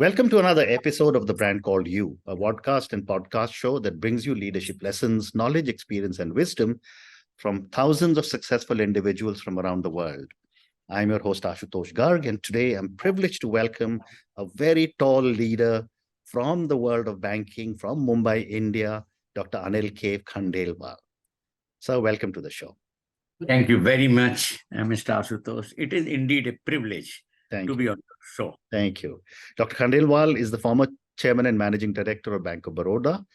Welcome to another episode of The Brand Called You, a podcast and podcast show that brings you leadership lessons, knowledge, experience, and wisdom from thousands of successful individuals from around the world. I'm your host, Ashutosh Garg, and today I'm privileged to welcome a very tall leader from the world of banking from Mumbai, India, Dr. Anil K. Khandelwal. Sir, welcome to the show. Thank you very much, Mr. Ashutosh. It is indeed a privilege to be on the show. Thank you. Dr. Khandelwal is the former chairman and managing director of Bank of Baroda,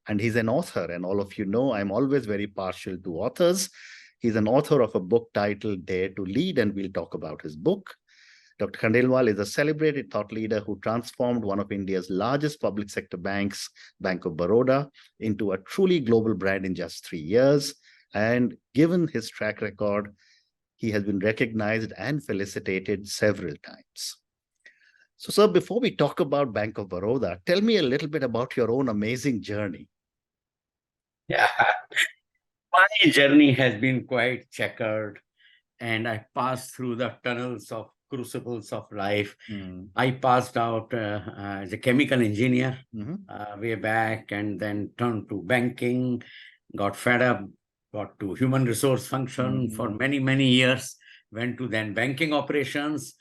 and he's an author. And all of you know, I'm always very partial to authors. He's an author of a book titled Dare to Lead, and we'll talk about his book. Dr. Khandelwal is a celebrated thought leader who transformed one of India's largest public sector banks, Bank of Baroda, into a truly global brand in just 3 years. And given his track record, he has been recognized and felicitated several times. So, sir, before we talk about Bank of Baroda, tell me a little bit about your own amazing journey. Yeah, my journey has been quite checkered, and I passed through the tunnels of crucibles of life. I passed out as a chemical engineer way back, and then turned to banking, got fed up, got to human resource function for many, many years, went to then banking operations,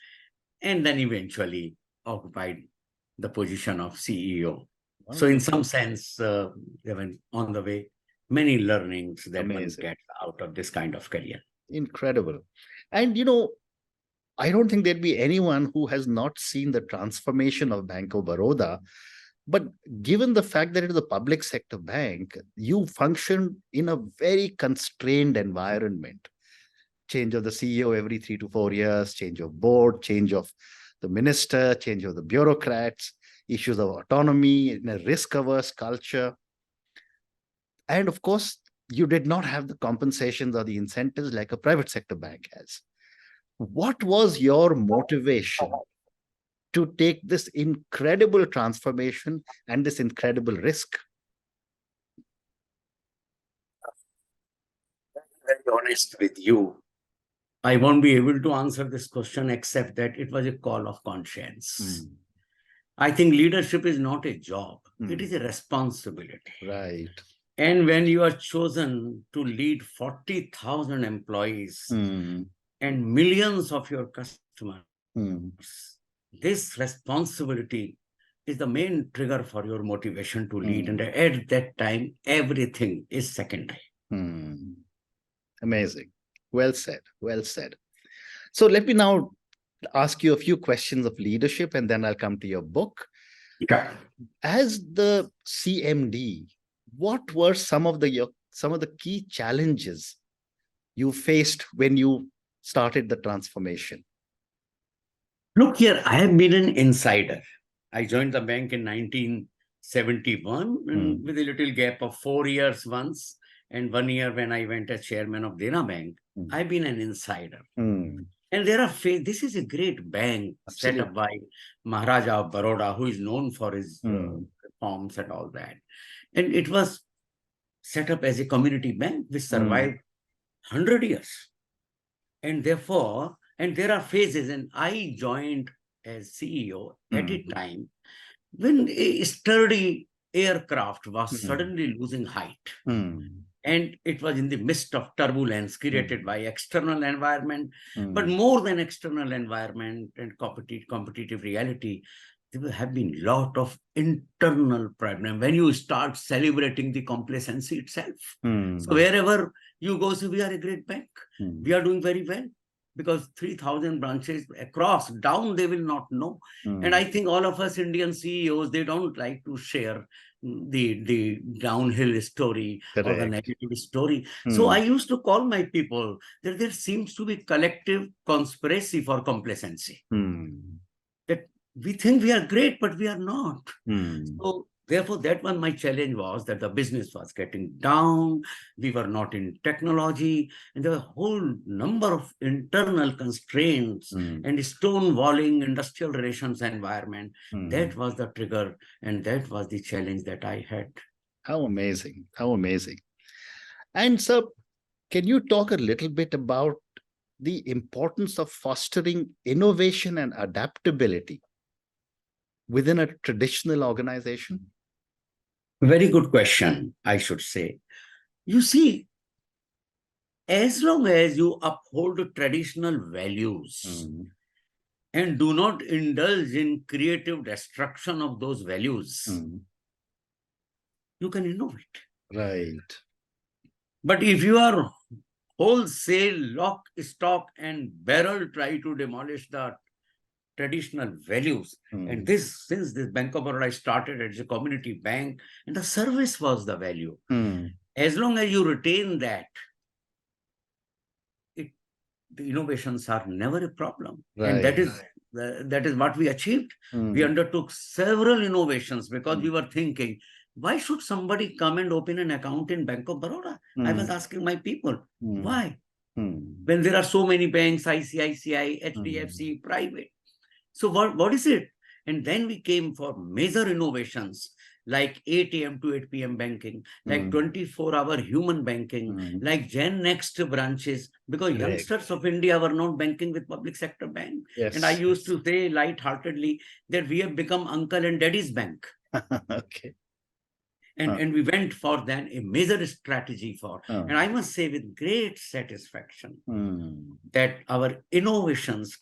and then eventually occupied the position of CEO. Wow. So in some sense, they were on the way, many learnings that one gets out of this kind of career. Incredible. And, you know, I don't think there'd be anyone who has not seen the transformation of Bank of Baroda. But given the fact that it is a public sector bank, you function in a very constrained environment. Change of the CEO every 3 to 4 years, change of board, change of the minister, change of the bureaucrats, issues of autonomy, in a risk-averse culture. And of course, you did not have the compensations or the incentives like a private sector bank has. What was your motivation to take this incredible transformation and this incredible risk? Very honest with you, I won't be able to answer this question except that it was a call of conscience. I think leadership is not a job. It is a responsibility. Right. And when you are chosen to lead 40,000 employees and millions of your customers, this responsibility is the main trigger for your motivation to lead. And at that time, everything is secondary. Amazing. Well said. Well said. So let me now ask you a few questions of leadership, and then I'll come to your book. Okay. As the CMD, what were some of the key challenges you faced when you started the transformation? Look here, I have been an insider. I joined the bank in 1971 and with a little gap of 4 years once, and 1 year when I went as chairman of Dena Bank. I've been an insider. And there are this is a great bank set up by Maharaja of Baroda, who is known for his reforms and all that. And it was set up as a community bank which survived 100 years. And therefore, and there are phases, and I joined as CEO at a time when a sturdy aircraft was suddenly losing height. And it was in the midst of turbulence created by external environment, but more than external environment and competitive reality, there have been a lot of internal problem. When you start celebrating the complacency itself. So wherever you go, say, we are a great bank. We are doing very well. Because 3,000 branches across, down, they will not know. And I think all of us Indian CEOs, they don't like to share the downhill story or the negative story. So I used to call my people that there seems to be collective conspiracy for complacency. That we think we are great, but we are not. So therefore, that one, my challenge was that the business was getting down. We were not in technology. And there were a whole number of internal constraints and stonewalling industrial relations environment. That was the trigger. And that was the challenge that I had. How amazing. How amazing. And sir, can you talk a little bit about the importance of fostering innovation and adaptability within a traditional organization? Very good question, I should say. You see, as long as you uphold traditional values and do not indulge in creative destruction of those values, you can innovate. Right. But if you are wholesale, lock, stock, and barrel try to demolish the traditional values, and this, since this Bank of Baroda started as a community bank, and the service was the value. As long as you retain that, the innovations are never a problem. Right. And that is what we achieved. We undertook several innovations because we were thinking, why should somebody come and open an account in Bank of Baroda? I was asking my people, why? When there are so many banks, ICICI, HDFC, private. So what is it? And then we came for major innovations like 8 a.m. to 8 p.m. banking, like 24-hour human banking, like Gen Next branches, because youngsters of India were not banking with public sector bank. Yes. And I used to say lightheartedly that we have become uncle and daddy's bank. Okay. And we went for then a major strategy for, and I must say with great satisfaction that our innovations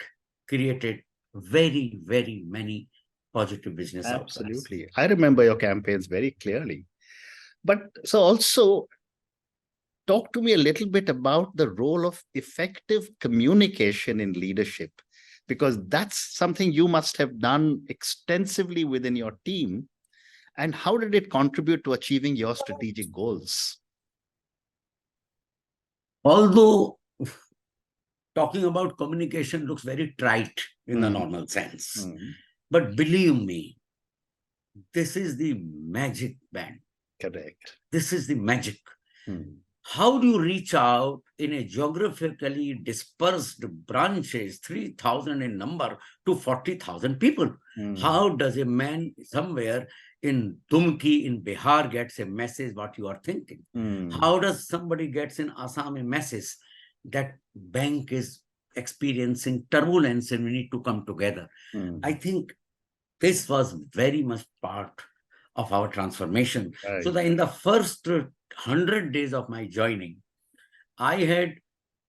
created very, very many positive business outcomes. Absolutely. I remember your campaigns very clearly. But so also talk to me a little bit about the role of effective communication in leadership, because that's something you must have done extensively within your team. And how did it contribute to achieving your strategic goals? Although talking about communication looks very trite in the normal sense, but believe me, this is the magic band. Correct. This is the magic. How do you reach out in a geographically dispersed branches, 3,000 in number, to 40,000 people? How does a man somewhere in Dumki in Bihar gets a message what you are thinking? How does somebody gets in Assam a message that bank is experiencing turbulence and we need to come together? I think this was very much part of our transformation. Right. So that in the first 100 days of my joining, I had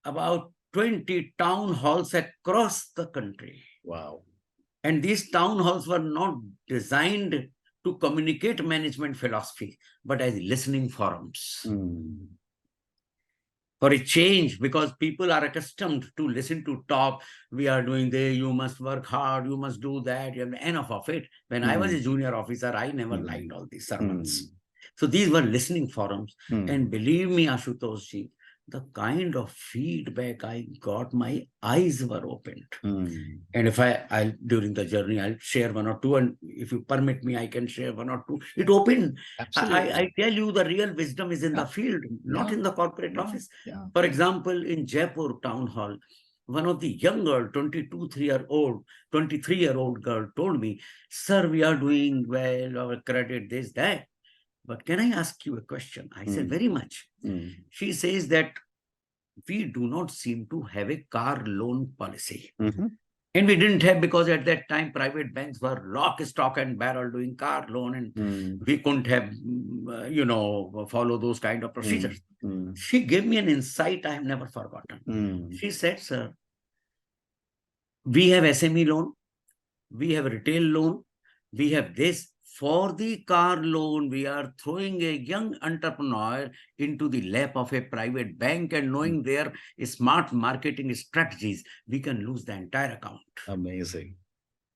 about 20 town halls across the country. Wow. And these town halls were not designed to communicate management philosophy, but as listening forums. For a change, because people are accustomed to listen to talk. We are doing this, you must work hard, you must do that, you have enough of it. When I was a junior officer, I never liked all these sermons. So these were listening forums. And believe me, Ashutosh ji, the kind of feedback I got, my eyes were opened. And if I during the journey, I'll share one or two, and if you permit me, I can share one or two. It opened. I tell you, the real wisdom is in the field, not in the corporate office. For example, in Jaipur town hall, one of the young girl, 23-year-old girl told me, sir, we are doing well, our credit, this, that. But can I ask you a question? I said, very much. She says that we do not seem to have a car loan policy. And we didn't have, because at that time, private banks were lock, stock, and barrel doing car loan. And we couldn't have, follow those kind of procedures. She gave me an insight I have never forgotten. She said, sir, we have SME loan, we have retail loan, we have this. For the car loan, we are throwing a young entrepreneur into the lap of a private bank, and knowing their smart marketing strategies, we can lose the entire account. Amazing.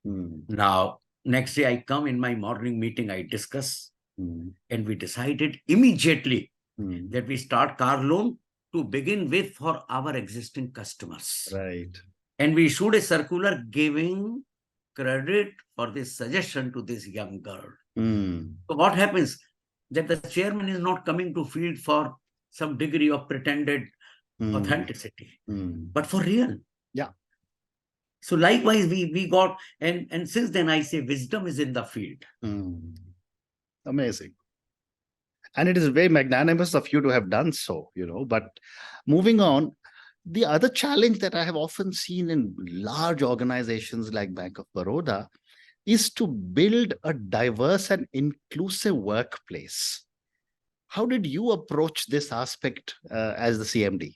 Now, next day I come in my morning meeting, I discuss, and we decided immediately that we start car loan to begin with for our existing customers. Right. And we issued a circular giving credit for this suggestion to this young girl. So what happens? That the chairman is not coming to field for some degree of pretended authenticity, but for real. Yeah. So likewise, we got, and since then I say wisdom is in the field. Amazing. And it is very magnanimous of you to have done so, but moving on, the other challenge that I have often seen in large organizations like Bank of Baroda is to build a diverse and inclusive workplace. How did you approach this aspect as the CMD?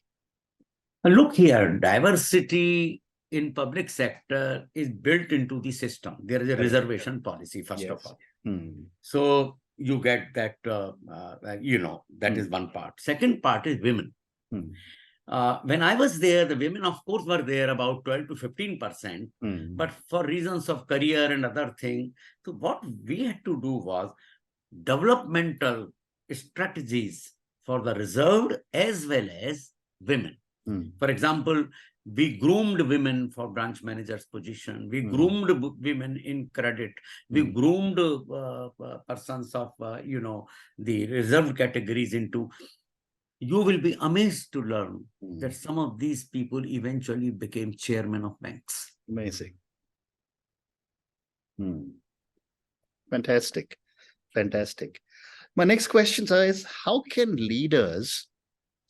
Look here, diversity in public sector is built into the system. There is a reservation policy, first of all. So you get that, that is one part. Second part is women. When I was there, the women, of course, were there about 12 to 15%, but for reasons of career and other things. So what we had to do was developmental strategies for the reserved as well as women. For example, we groomed women for branch managers position. We groomed women in credit. We groomed persons of, the reserved categories into. You will be amazed to learn that some of these people eventually became chairmen of banks. Amazing. Fantastic. Fantastic. My next question, sir, is how can leaders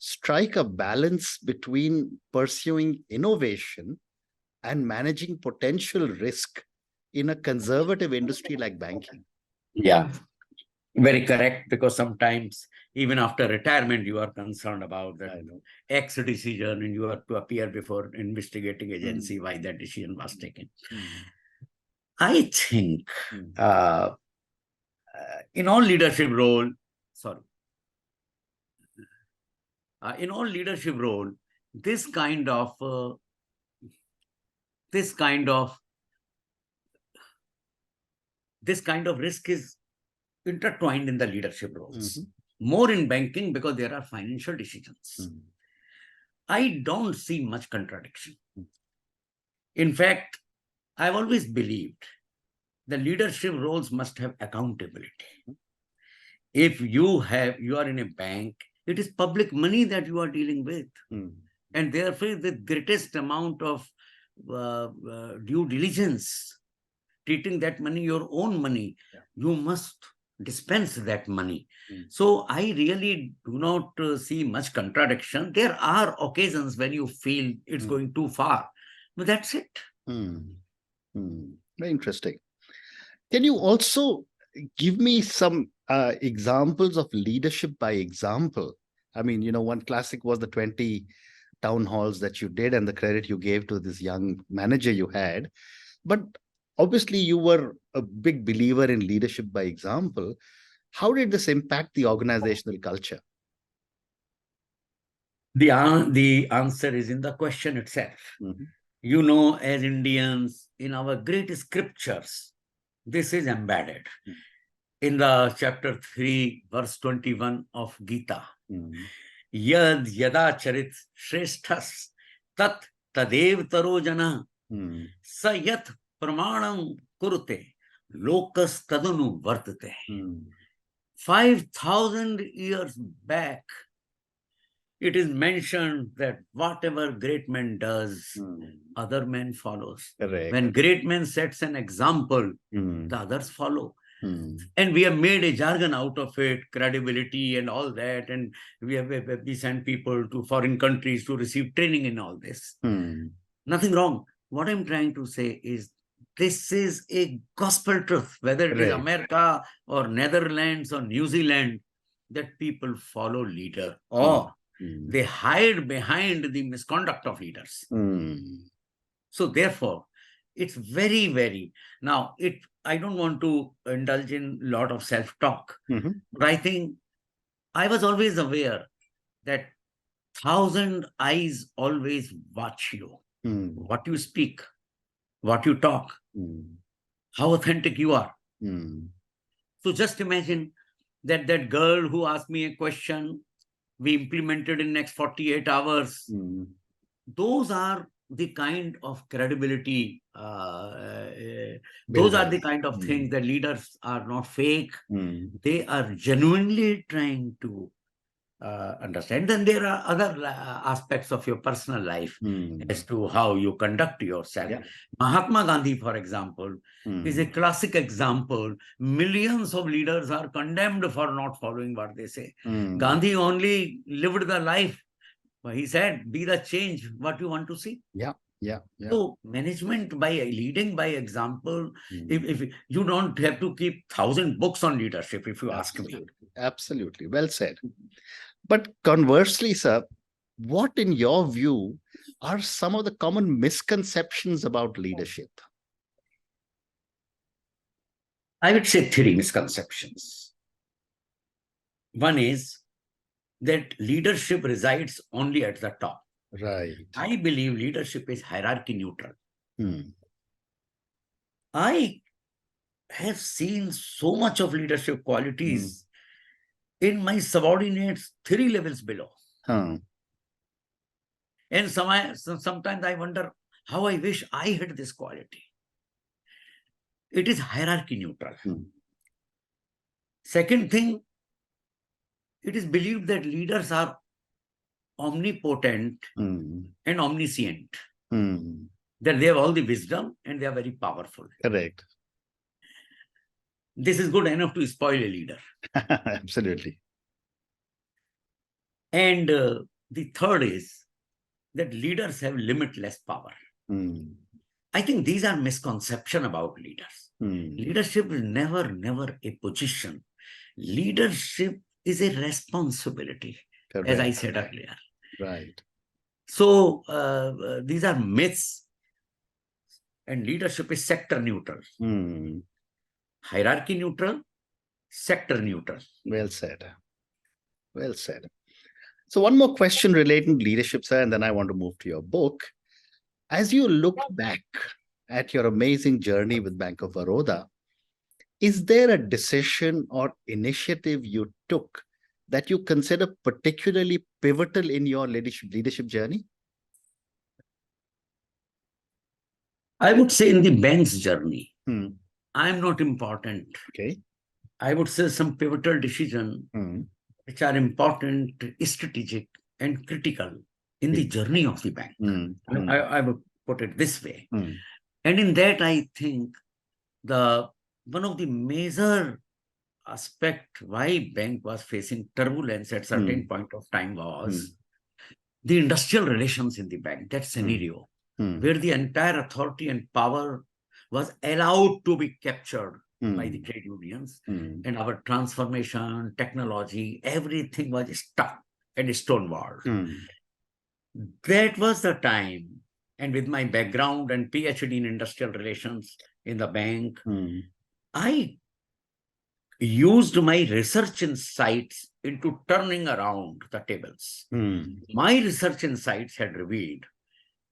strike a balance between pursuing innovation and managing potential risk in a conservative industry like banking? Yeah, very correct. Because sometimes, even after retirement, you are concerned about that X decision and you have to appear before investigating agency why that decision was taken. I think in all leadership role, this kind of risk is intertwined in the leadership roles. More in banking because there are financial decisions. I don't see much contradiction. In fact, I've always believed the leadership roles must have accountability. If you are in a bank, it is public money that you are dealing with. And therefore, the greatest amount of due diligence, treating that money your own money, you must dispense that money. So I really do not see much contradiction. There are occasions when you feel it's going too far, but that's it. Very interesting. Can you also give me some examples of leadership by example? I mean, one classic was the 20 town halls that you did and the credit you gave to this young manager you had. But obviously, you were a big believer in leadership by example. How did this impact the organizational culture? The answer is in the question itself. As Indians, in our great scriptures, this is embedded. In the chapter 3, verse 21 of Gita, Yad yada charit shreshthas tat tadev taro jana sayat pramanam kurute lokas tadunu vartate. 5,000 years back, it is mentioned that whatever great man does, other men follows. Correct. When great man sets an example, the others follow. And we have made a jargon out of it, credibility and all that. And we send people to foreign countries to receive training in all this. Nothing wrong. What I'm trying to say is this is a gospel truth, whether it is America or Netherlands or New Zealand, that people follow leader or they hide behind the misconduct of leaders. So therefore, it's very, very... Now, I don't want to indulge in a lot of self-talk, but I think I was always aware that 1,000 eyes always watch you. What you speak, what you talk, how authentic you are. So just imagine that girl who asked me a question, we implemented in next 48 hours. Those are the kind of credibility, those are the kind of things that leaders are not fake. They are genuinely trying to understand. Then there are other aspects of your personal life as to how you conduct yourself. Mahatma Gandhi, for example, is a classic example. Millions of leaders are condemned for not following what they say. Gandhi only lived the life. He said, be the change what you want to see. Yeah. Yeah. So management by leading by example, Mm. if you don't have to keep 1,000 books on leadership, if you ask me. Absolutely. Absolutely. Well said. But conversely, sir, what in your view are some of the common misconceptions about leadership? I would say three misconceptions. One is that leadership resides only at the top. Right. I believe leadership is hierarchy neutral. Hmm. I have seen so much of leadership qualities in my subordinates 3 levels below. Huh. And sometimes I wonder how I wish I had this quality. It is hierarchy neutral. Second thing, it is believed that leaders are omnipotent and omniscient, that they have all the wisdom and they are very powerful. Correct. This is good enough to spoil a leader. Absolutely. And the third is that leaders have limitless power. I think these are misconceptions about leaders. Leadership is never a position. Leadership is a responsibility, Correct. as I said earlier. Right. So these are myths, and leadership is sector neutral, hierarchy neutral, sector neutral. Well said. Well said. So one more question relating to leadership, sir, and then I want to move to your book. As you look back at your amazing journey with Bank of Baroda, is there a decision or initiative you took that you consider particularly pivotal in your leadership journey? I would say in the bank's journey, I'm not important. Okay. I would say some pivotal decisions which are important, strategic, and critical in the journey of the bank. I would put it this way. And in that, I think one of the major aspect why bank was facing turbulence at certain point of time was the industrial relations in the bank, that scenario where the entire authority and power was allowed to be captured by the trade unions, and our transformation, technology, everything was stuck and stonewalled. That was the time, and with my background and PhD in industrial relations in the bank, I used my research insights into turning around the tables. My research insights had revealed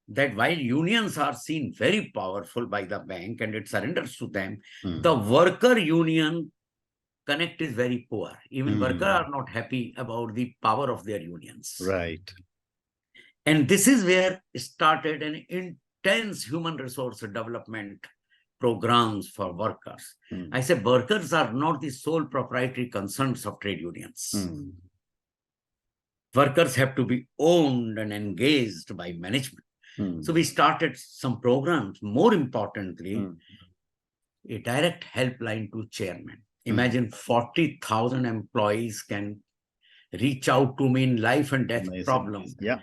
that while unions are seen very powerful by the bank and it surrenders to them, the worker union connect is very poor. Even workers are not happy about the power of their unions. Right. And this is where started an intense human resource development programs for workers. I say workers are not the sole proprietary concerns of trade unions. Workers have to be owned and engaged by management. So we started some programs. More importantly, a direct helpline to chairman. Imagine 40,000 employees can reach out to me in life and death problems. Yeah.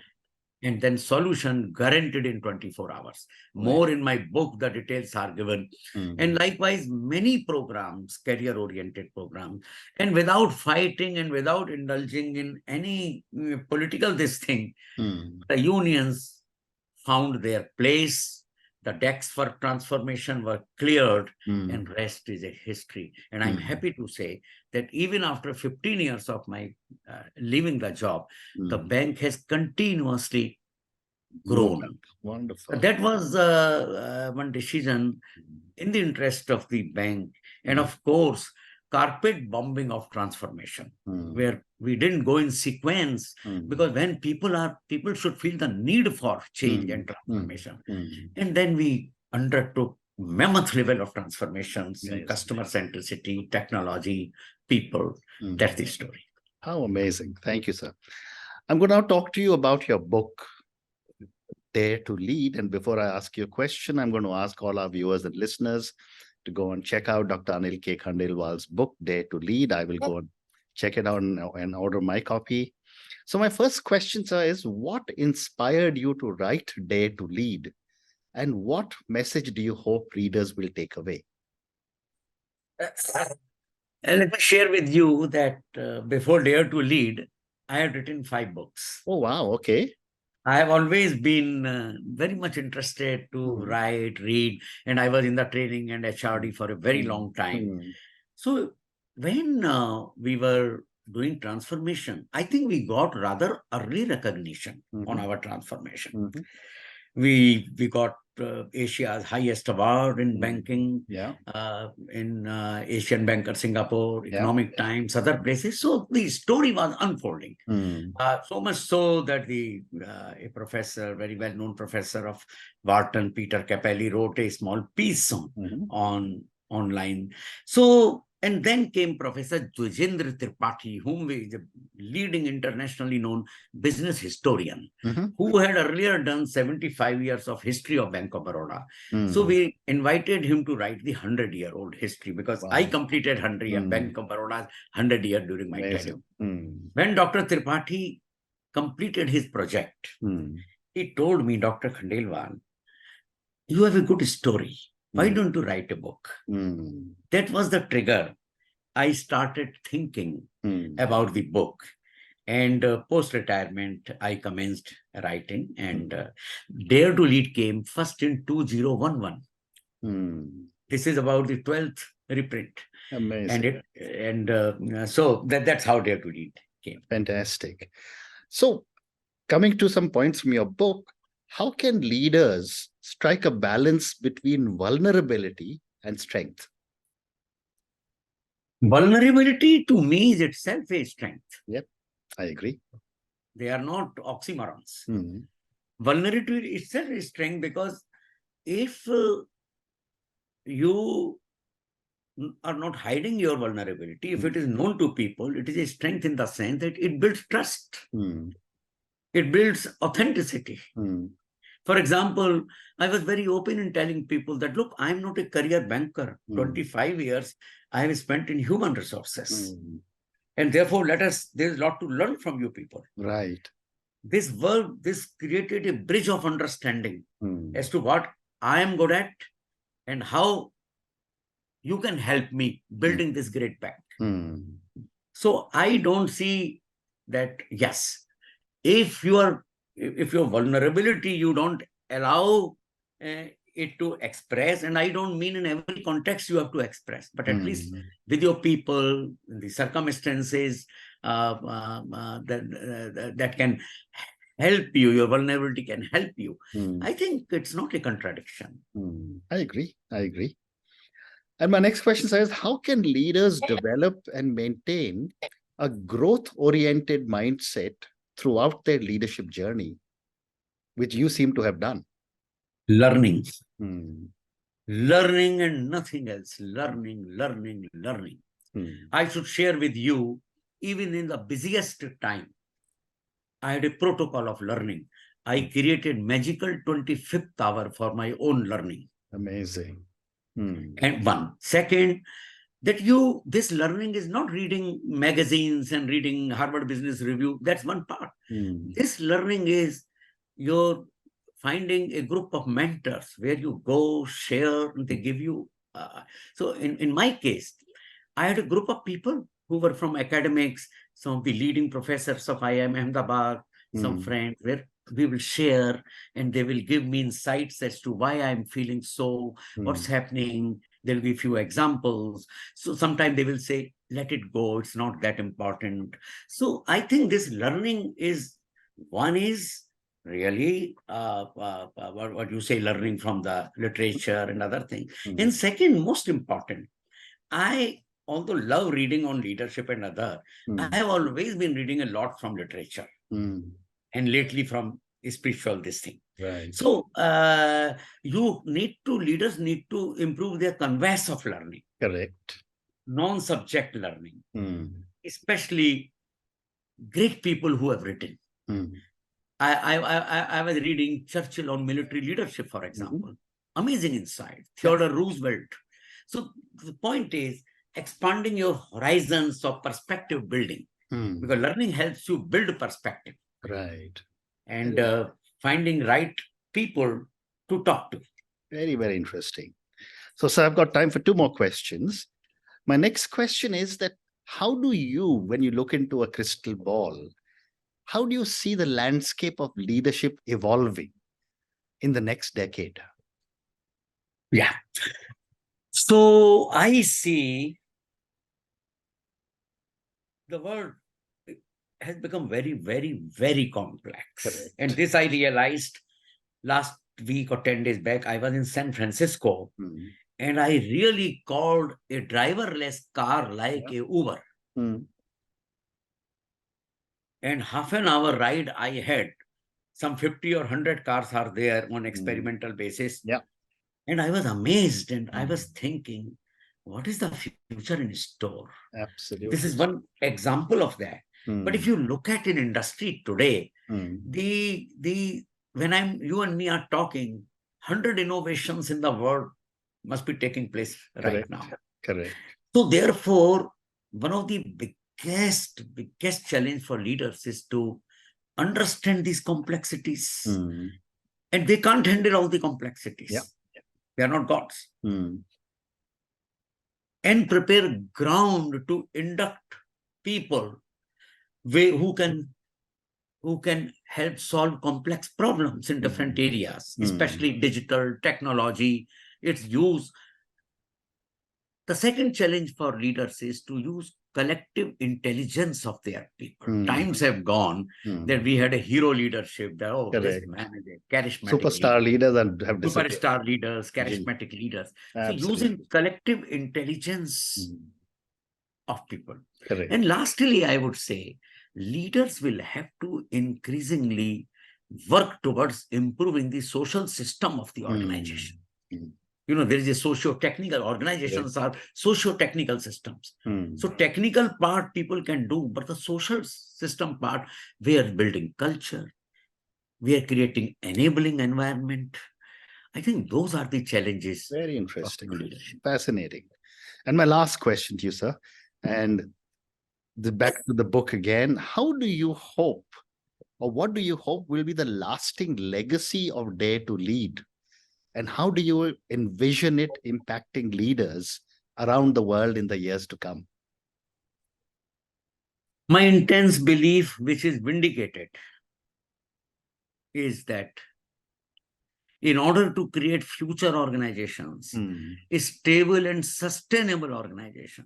And then solution guaranteed in 24 hours. More in my book, the details are given. And likewise, many programs, career-oriented programs, and without fighting and without indulging in any political this thing, the unions found their place. The decks for transformation were cleared, and rest is a history. And I'm happy to say that even after 15 years of my leaving the job, the bank has continuously grown. Wonderful. That was one decision in the interest of the bank. And of course, carpet bombing of transformation, where we didn't go in sequence, because when people should feel the need for change and transformation. And then we undertook mammoth level of transformations in customer centricity, technology, people. That's the story. How amazing. Thank you, sir. I'm going to now talk to you about your book, Dare to Lead. And before I ask you a question, I'm going to ask all our viewers and listeners to go and check out Dr. Anil K. Khandelwal's book, Dare to Lead. I will go and check it out and order my copy. So my first question, sir, is what inspired you to write Dare to Lead? And what message do you hope readers will take away? And let me share with you that before Dare to Lead, I had written 5 books. Oh, wow. Okay. I have always been very much interested to write, read, and I was in the training and HRD for a very long time. So when we were doing transformation, I think we got rather early recognition on our transformation. We got Asia's highest award in banking, in Asian Banker Singapore, Economic Times, other places. So the story was unfolding. So much so that a professor, very well-known professor of Wharton, Peter Capelli, wrote a small piece on online. So, and then came Professor Dwijendra Tripathi, whom is a leading internationally known business historian, who had earlier done 75 years of history of Bank of Baroda. So we invited him to write the 100-year-old history, because I completed 100-year Bank of Baroda's 100-year during my tenure. When Dr. Tripathi completed his project, he told me, Dr. Khandelwal, you have a good story. Why don't you write a book? That was the trigger. I started thinking about the book. And post-retirement, I commenced writing. And Dare to Lead came first in 2011. This is about the 12th reprint. Amazing. So that's how Dare to Lead came. Fantastic. So coming to some points from your book, how can leaders strike a balance between vulnerability and strength? Vulnerability to me is itself a strength. Yep, I agree. They are not oxymorons. Vulnerability itself is strength, because if you are not hiding your vulnerability, if it is known to people, it is a strength in the sense that it builds trust. It builds authenticity. For example, I was very open in telling people that, look, I'm not a career banker. 25 years I have spent in human resources. And therefore, there's a lot to learn from you people. Right. This created a bridge of understanding as to what I am good at and how you can help me building this great bank. So I don't see that, yes, if your vulnerability, you don't allow it to express, and I don't mean in every context you have to express, but at least with your people, the circumstances that can help you, your vulnerability can help you. I think it's not a contradiction. I agree. And my next question says, how can leaders develop and maintain a growth-oriented mindset throughout their leadership journey, which you seem to have done? Learning. Learning and nothing else. Learning. I should share with you, even in the busiest time, I had a protocol of learning. I created magical 25th hour for my own learning. Amazing. And one. Second, that this learning is not reading magazines and reading Harvard Business Review. That's one part. This learning is your finding a group of mentors where you go, share, and they give you. So in my case, I had a group of people who were from academics, some of the leading professors of IIM Ahmedabad, some friends, where we will share and they will give me insights as to why I'm feeling so, what's happening. There'll be a few examples. So sometimes they will say, let it go, it's not that important. So I think this learning is, one is really what you say, learning from the literature and other things. And second, most important, I although love reading on leadership and other, I have always been reading a lot from literature and lately from spiritual this thing. Right. So leaders need to improve their canvas of learning. Correct. Non-subject learning, especially great people who have written. I was reading Churchill on military leadership, for example. Amazing insight. Theodore Roosevelt. So the point is expanding your horizons of perspective building, because learning helps you build perspective. Right. And finding right people to talk to. Very, very interesting. So, sir, I've got time for two more questions. My next question is that how do you, when you look into a crystal ball, how do you see the landscape of leadership evolving in the next decade? Yeah. So I see the world has become very, very, very complex. Correct. And this I realized last week or 10 days back. I was in San Francisco, and I really called a driverless car like a Uber. And half an hour ride I had, some 50 or 100 cars are there on experimental basis. Yeah. And I was amazed, and I was thinking, what is the future in store? Absolutely. This is one example of that. But if you look at an industry today, when you and me are talking, 100 innovations in the world must be taking place right now. Correct. So therefore, one of the biggest challenge for leaders is to understand these complexities. And they can't handle all the complexities. Yeah. They are not gods. And prepare ground to induct people who can help solve complex problems in different areas, especially digital technology, its use. The second challenge for leaders is to use collective intelligence of their people. Times have gone that we had a hero leadership. That, this man is a charismatic superstar leaders and have disappeared. Superstar leaders, charismatic leaders. Absolutely. So using collective intelligence of people. Correct. And lastly, I would say leaders will have to increasingly work towards improving the social system of the organization. There is a socio-technical, organizations are socio-technical systems. So technical part people can do, but the social system part, we are building culture, we are creating enabling environment. I think those are the challenges. Very interesting. Fascinating. And my last question to you, sir, and back to the book again, how do you hope, or what do you hope will be the lasting legacy of Dare to Lead? And how do you envision it impacting leaders around the world in the years to come? My intense belief, which is vindicated, is that in order to create future organizations, a stable and sustainable organization,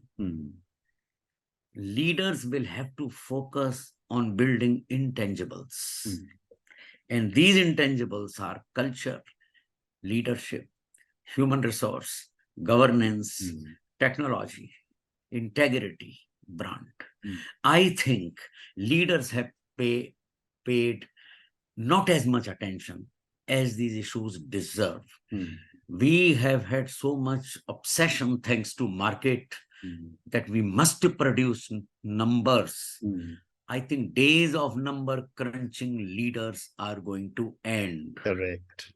leaders will have to focus on building intangibles. And these intangibles are culture, leadership, human resource, governance, technology, integrity, brand. I think leaders have paid not as much attention as these issues deserve. We have had so much obsession thanks to market that we must produce numbers. I think days of number crunching leaders are going to end. Correct.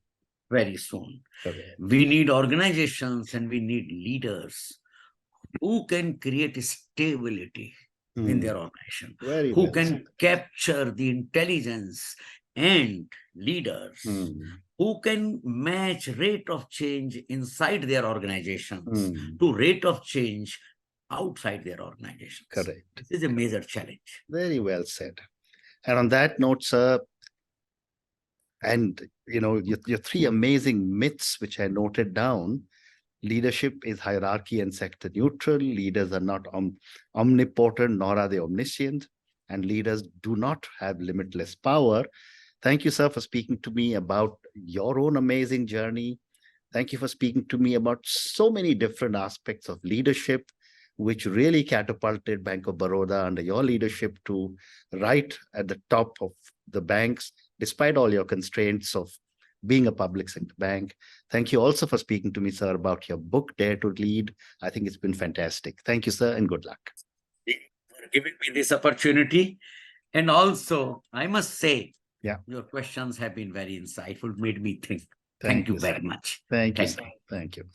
Very soon. Correct. We need organizations and we need leaders who can create stability in their organization, who can capture the intelligence and leaders, who can match rate of change inside their organizations to rate of change outside their organizations. Correct. This is a major challenge. Very well said. And on that note, sir, and your three amazing myths which I noted down: leadership is hierarchy and sector neutral, leaders are not omnipotent nor are they omniscient, and leaders do not have limitless power. Thank you, sir, for speaking to me about your own amazing journey. Thank you for speaking to me about so many different aspects of leadership, which really catapulted Bank of Baroda under your leadership to right at the top of the banks, despite all your constraints of being a public sector bank. Thank you also for speaking to me, sir, about your book, Dare to Lead. I think it's been fantastic. Thank you, sir, and good luck. For giving me this opportunity. And also, I must say, your questions have been very insightful, made me think. Thank you very much. Thank you, sir. Thank you.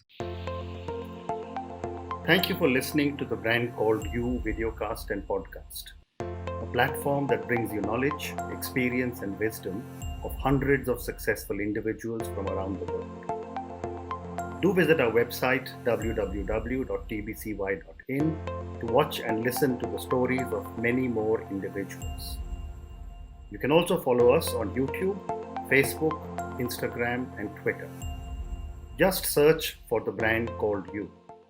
Thank you for listening to the Brand Called You videocast and podcast. A platform that brings you knowledge, experience, and wisdom of hundreds of successful individuals from around the world. Do visit our website www.tbcy.in to watch and listen to the stories of many more individuals. You can also follow us on YouTube, Facebook, Instagram, and Twitter. Just search for the brand called You.